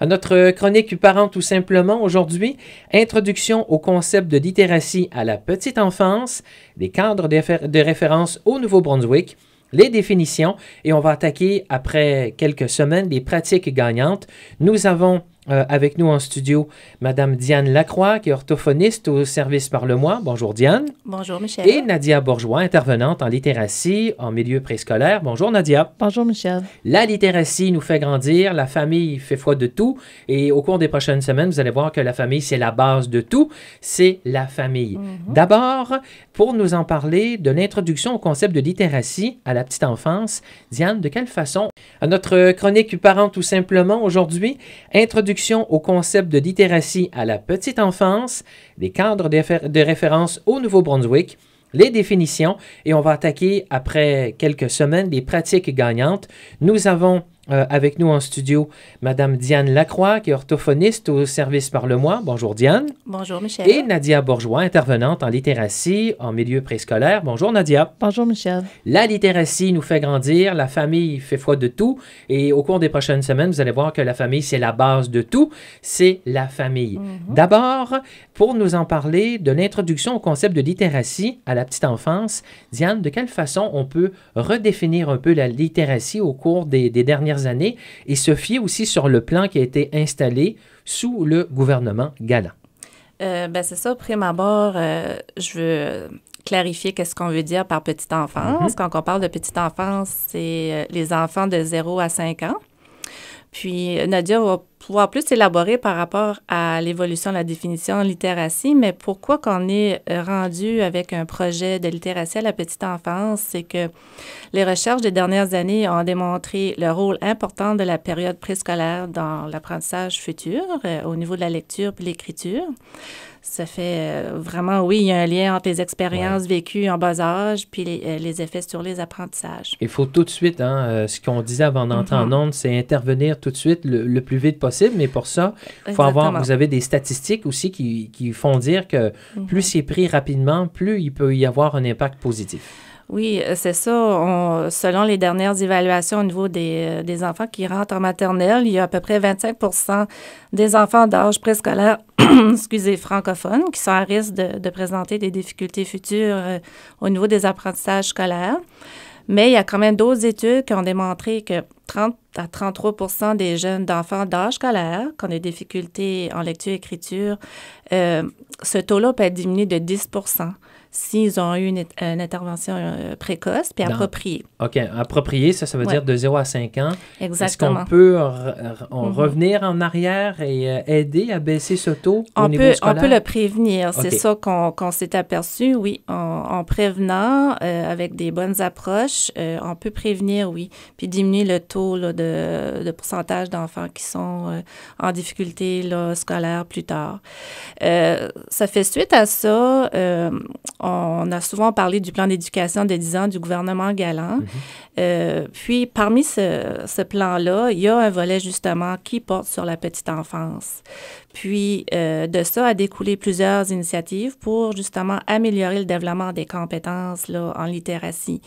À notre chronique Parents tout simplement, aujourd'hui, introduction au concept de littératie à la petite enfance, des cadres de référence au Nouveau-Brunswick, les définitions, et on va attaquer, après quelques semaines, les pratiques gagnantes. Nous avons avec nous en studio Madame Diane Lacroix, qui est orthophoniste au service Parle-moi. Bonjour Diane. Bonjour Michel. Et Nadia Bourgeois, intervenante en littératie en milieu préscolaire. Bonjour Nadia. Bonjour Michel. La littératie nous fait grandir, la famille fait foi de tout, et au cours des prochaines semaines, vous allez voir que la famille, c'est la base de tout, c'est la famille. D'abord, pour nous en parler de l'introduction au concept de littératie à la petite enfance, Diane, de quelle façon? À notre chronique Parents tout simplement, aujourd'hui, introduction au concept de littératie à la petite enfance, des cadres de référence au Nouveau-Brunswick, les définitions, et on va attaquer, après quelques semaines, les pratiques gagnantes. Nous avons avec nous en studio Madame Diane Lacroix, qui est orthophoniste au service Parle-moi. Bonjour Diane. Bonjour Michel. Et Nadia Bourgeois, intervenante en littératie en milieu préscolaire. Bonjour Nadia. Bonjour Michel. La littératie nous fait grandir, la famille fait foi de tout, et au cours des prochaines semaines, vous allez voir que la famille, c'est la base de tout, c'est la famille. D'abord, pour nous en parler de l'introduction au concept de littératie à la petite enfance, Diane, de quelle façon on peut redéfinir un peu la littératie au cours des dernières années et se fier aussi sur le plan qui a été installé sous le gouvernement Galland? C'est ça, au prime abord, je veux clarifier qu'est-ce qu'on veut dire par petite enfance. Quand on parle de petite enfance, c'est les enfants de 0 à 5 ans. Puis Nadia va pouvoir plus élaborer par rapport à l'évolution de la définition en littératie, mais pourquoi qu'on est rendu avec un projet de littératie à la petite enfance, c'est que les recherches des dernières années ont démontré le rôle important de la période préscolaire dans l'apprentissage futur au niveau de la lecture puis l'écriture. Ça fait vraiment, oui, il y a un lien entre les expériences vécues en bas âge puis les effets sur les apprentissages. Il faut tout de suite, ce qu'on disait avant d'entrer en ondes, c'est intervenir tout de suite le plus vite possible, mais pour ça, il faut vous avez des statistiques aussi qui font dire que plus c'est pris rapidement, plus il peut y avoir un impact positif. Oui, c'est ça. Selon les dernières évaluations au niveau des enfants qui rentrent en maternelle, il y a à peu près 25% des enfants d'âge préscolaire francophones qui sont à risque de présenter des difficultés futures au niveau des apprentissages scolaires. Mais il y a quand même d'autres études qui ont démontré que 30 à 33% des jeunes d'enfants d'âge scolaire qui ont des difficultés en lecture-écriture, ce taux-là peut être diminué de 10% s'ils ont eu une intervention précoce puis appropriée. OK. Appropriée, ça veut dire de 0 à 5 ans. Exactement. Est-ce qu'on peut revenir en arrière et aider à baisser ce taux au niveau scolaire? On peut le prévenir. C'est ça qu'on s'est aperçu, oui. En prévenant, avec des bonnes approches, on peut prévenir, oui, puis diminuer le taux là, de pourcentage d'enfants qui sont en difficulté là, scolaire plus tard. Ça fait suite à ça, on a souvent parlé du plan d'éducation de 10 ans du gouvernement Galland. Puis, parmi ce plan-là, il y a un volet, justement, qui porte sur la petite enfance. Puis, de ça a découlé plusieurs initiatives pour, justement, améliorer le développement des compétences là, en littératie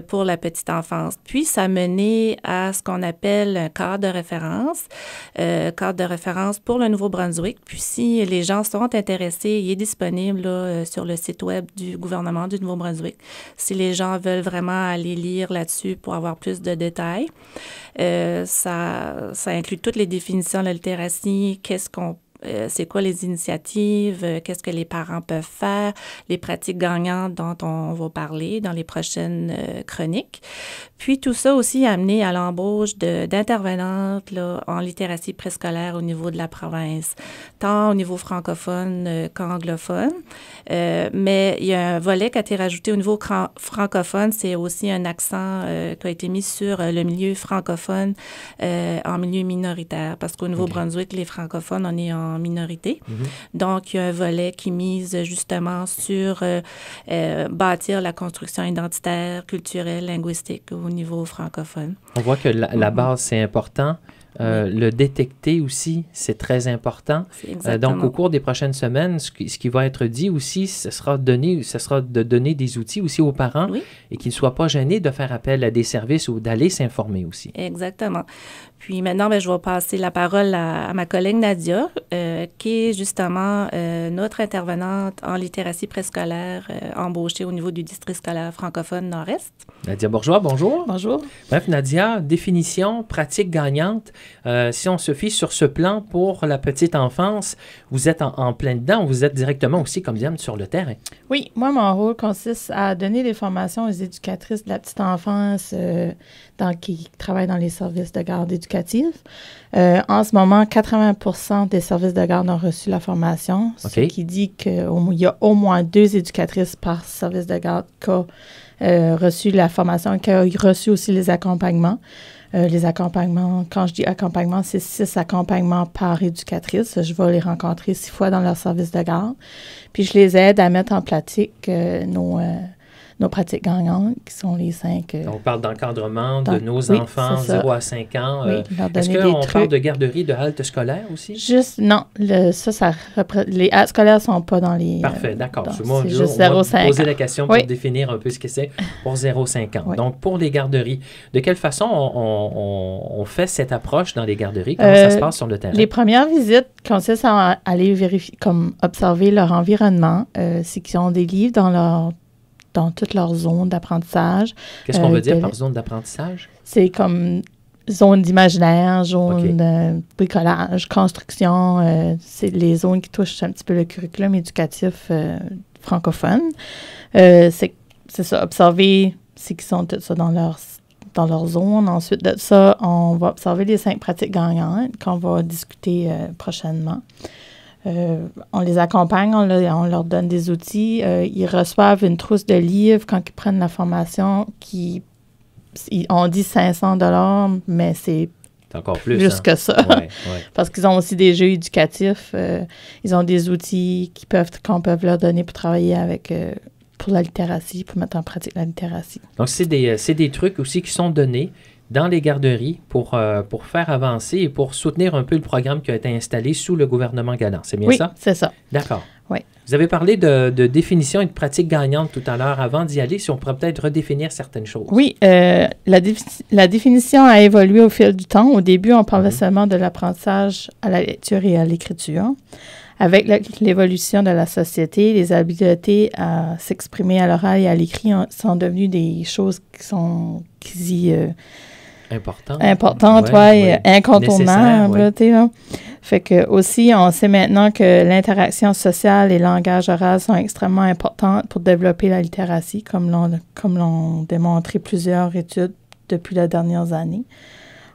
pour la petite enfance. Puis, ça a mené à ce qu'on appelle un cadre de référence pour le Nouveau-Brunswick. Puis, si les gens sont intéressés, il est disponible là, sur le site web du gouvernement du Nouveau-Brunswick. Si les gens veulent vraiment aller lire là-dessus pour avoir plus de détails, ça inclut toutes les définitions de la littératie, c'est quoi les initiatives, qu'est-ce que les parents peuvent faire, les pratiques gagnantes dont on va parler dans les prochaines chroniques. Puis tout ça aussi a amené à l'embauche d'intervenantes là, en littératie préscolaire au niveau de la province, tant au niveau francophone qu'anglophone. Mais il y a un volet qui a été rajouté au niveau francophone, c'est aussi un accent qui a été mis sur le milieu francophone en milieu minoritaire, parce qu'au Nouveau-Brunswick, les francophones, on est en minorité. Donc, il y a un volet qui mise justement sur bâtir la construction identitaire, culturelle, linguistique au niveau francophone. On voit que la base, c'est important. Le détecter aussi, c'est très important. Donc, au cours des prochaines semaines, ce qui va être dit aussi, ce sera de donner des outils aussi aux parents et qu'ils ne soient pas gênés de faire appel à des services ou d'aller s'informer aussi. Exactement. Puis maintenant, je vais passer la parole à ma collègue Nadia, qui est justement notre intervenante en littératie préscolaire embauchée au niveau du district scolaire francophone Nord-Est. Nadia Bourgeois, bonjour. Bonjour. Bref, Nadia, définition, pratique gagnante. Si on se fie sur ce plan pour la petite enfance, vous êtes en plein dedans, vous êtes directement aussi, comme Diane, sur le terrain. Oui, moi, mon rôle consiste à donner des formations aux éducatrices de la petite enfance qui travaillent dans les services de garde éducative. En ce moment, 80% des services de garde ont reçu la formation, ce qui dit qu'il y a au moins 2 éducatrices par service de garde qui ont reçu la formation, qui ont reçu aussi les accompagnements. Les accompagnements, quand je dis accompagnement, c'est 6 accompagnements par éducatrice. Je vais les rencontrer 6 fois dans leur service de garde. Puis je les aide à mettre en pratique nos pratiques gagnantes, qui sont les 5... on parle d'encadrement de nos enfants 0 à 5 ans. Oui, est-ce qu'on parle de garderie, de halte scolaire aussi? Juste, non. Les haltes scolaires ne sont pas dans les... Parfait, d'accord. Moi, c'est juste 0,5 ans. Poser la question pour définir un peu ce que c'est pour 0,5 ans. Oui. Donc, pour les garderies, de quelle façon on fait cette approche dans les garderies? Comment ça se passe sur le terrain? Les premières visites consistent à aller vérifier, comme observer leur environnement. C'est qu'ils ont des livres dans toute leur zone d'apprentissage. Qu'est-ce qu'on veut dire par zone d'apprentissage? C'est comme zone d'imaginaire, zone de bricolage, construction. C'est les zones qui touchent un petit peu le curriculum éducatif francophone. C'est ça, observer, c'est qu'ils sont tout ça dans leur zone. Ensuite de ça, on va observer les 5 pratiques gagnantes qu'on va discuter prochainement. On les accompagne, on leur donne des outils. Ils reçoivent une trousse de livres quand ils prennent la formation. On dit 500 $, mais c'est encore plus que ça. Ouais. Parce qu'ils ont aussi des jeux éducatifs. Ils ont des outils qu'on peut leur donner pour travailler pour la littératie, pour mettre en pratique la littératie. Donc, c'est des trucs aussi qui sont donnés dans les garderies pour faire avancer et pour soutenir un peu le programme qui a été installé sous le gouvernement Galland. C'est bien ça? Oui, c'est ça. D'accord. Oui. Vous avez parlé de définition et de pratique gagnante tout à l'heure. Avant d'y aller, si on pourrait peut-être redéfinir certaines choses. Oui, la définition a évolué au fil du temps. Au début, on parlait seulement de l'apprentissage à la lecture et à l'écriture. Avec l'évolution de la société, les habiletés à s'exprimer à l'oral et à l'écrit sont devenues des choses qui sont importantes, et incontournables. Fait que aussi, on sait maintenant que l'interaction sociale et le langage oral sont extrêmement importantes pour développer la littératie, comme l'ont démontré plusieurs études depuis les dernières années.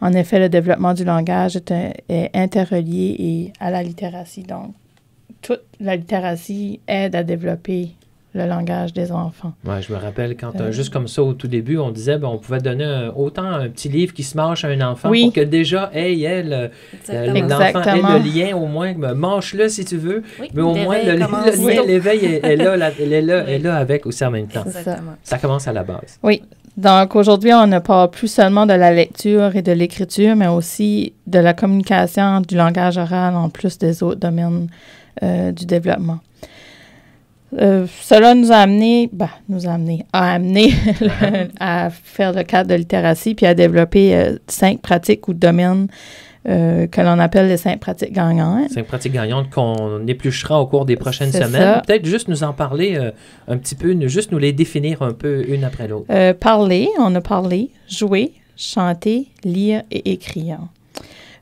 En effet, le développement du langage est interrelié à la littératie. Donc, toute la littératie aide à développer le langage des enfants. Oui, je me rappelle quand, juste comme ça, au tout début, on disait on pouvait donner autant un petit livre qui se mâche à un enfant pour que déjà, l'enfant ait le lien, au moins, mâche-le si tu veux, mais au moins, l'éveil est là avec aussi en même temps. Ça commence à la base. Oui. Donc, aujourd'hui, on ne parle plus seulement de la lecture et de l'écriture, mais aussi de la communication, du langage oral, en plus des autres domaines du développement. Cela nous a amené à faire le cadre de littératie puis à développer 5 pratiques ou domaines que l'on appelle les 5 pratiques gagnantes. 5 pratiques gagnantes qu'on épluchera au cours des prochaines semaines. Peut-être juste nous en parler un petit peu, juste nous les définir un peu une après l'autre. On a parlé, jouer, chanter, lire et écrire.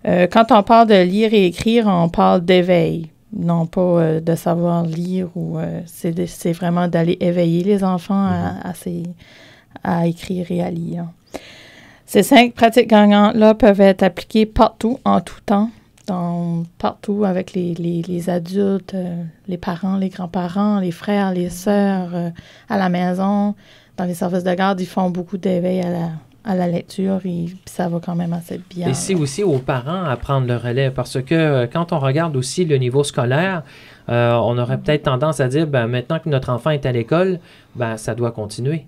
Quand on parle de lire et écrire, on parle d'éveil. Non pas de savoir lire c'est vraiment d'aller éveiller les enfants à écrire et à lire. Ces 5 pratiques gagnantes-là peuvent être appliquées partout, en tout temps, partout avec les adultes, les parents, les grands-parents, les frères, les sœurs, à la maison. Dans les services de garde, ils font beaucoup d'éveil à la lecture et puis ça va quand même assez bien. Et c'est aussi aux parents à prendre le relais parce que quand on regarde aussi le niveau scolaire, on aurait peut-être tendance à dire, maintenant que notre enfant est à l'école, ça doit continuer.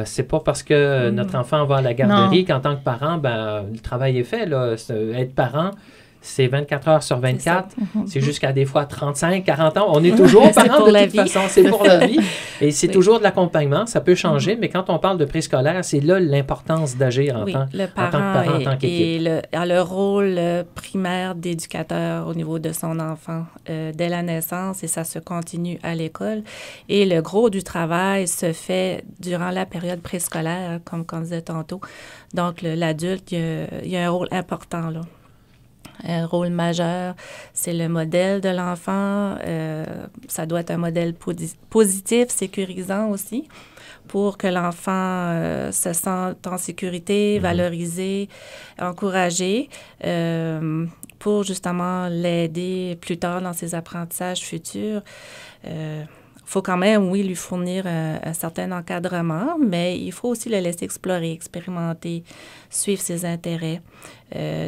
C'est pas parce que notre enfant va à la garderie qu'en tant que parent, le travail est fait. Là. Être parent, c'est 24 heures sur 24. C'est C'est jusqu'à des fois 35, 40 ans. On est toujours C'est parents pour de la toute vie. façon. C'est pour la vie. Et c'est Oui. toujours de l'accompagnement. Ça peut changer, mais quand on parle de préscolaire, c'est là l'importance d'agir en Oui, tant le que parent, parent en tant qu'équipe. a le rôle primaire d'éducateur au niveau de son enfant dès la naissance et ça se continue à l'école. Et le gros du travail se fait durant la période préscolaire, comme on disait tantôt. Donc, l'adulte, il y a un rôle important, là. Un rôle majeur, c'est le modèle de l'enfant. Ça doit être un modèle positif, sécurisant aussi, pour que l'enfant se sente en sécurité, valorisé, encouragé, pour justement l'aider plus tard dans ses apprentissages futurs. Faut quand même, oui, lui fournir un certain encadrement, mais il faut aussi le laisser explorer, expérimenter, suivre ses intérêts.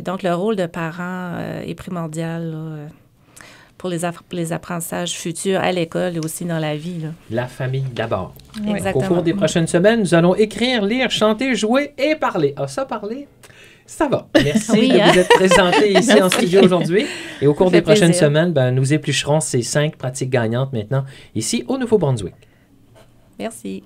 Donc, le rôle de parent est primordial là, pour les apprentissages futurs à l'école et aussi dans la vie. Là. La famille d'abord. Oui. Exactement. Au cours des prochaines semaines, nous allons écrire, lire, chanter, jouer et parler. Ah, ça, parler, ça va. Merci Oui, de hein? vous être présenté ici en studio aujourd'hui. Et au cours Ça des fait prochaines plaisir. semaines, nous éplucherons ces 5 pratiques gagnantes maintenant ici au Nouveau-Brunswick. Merci.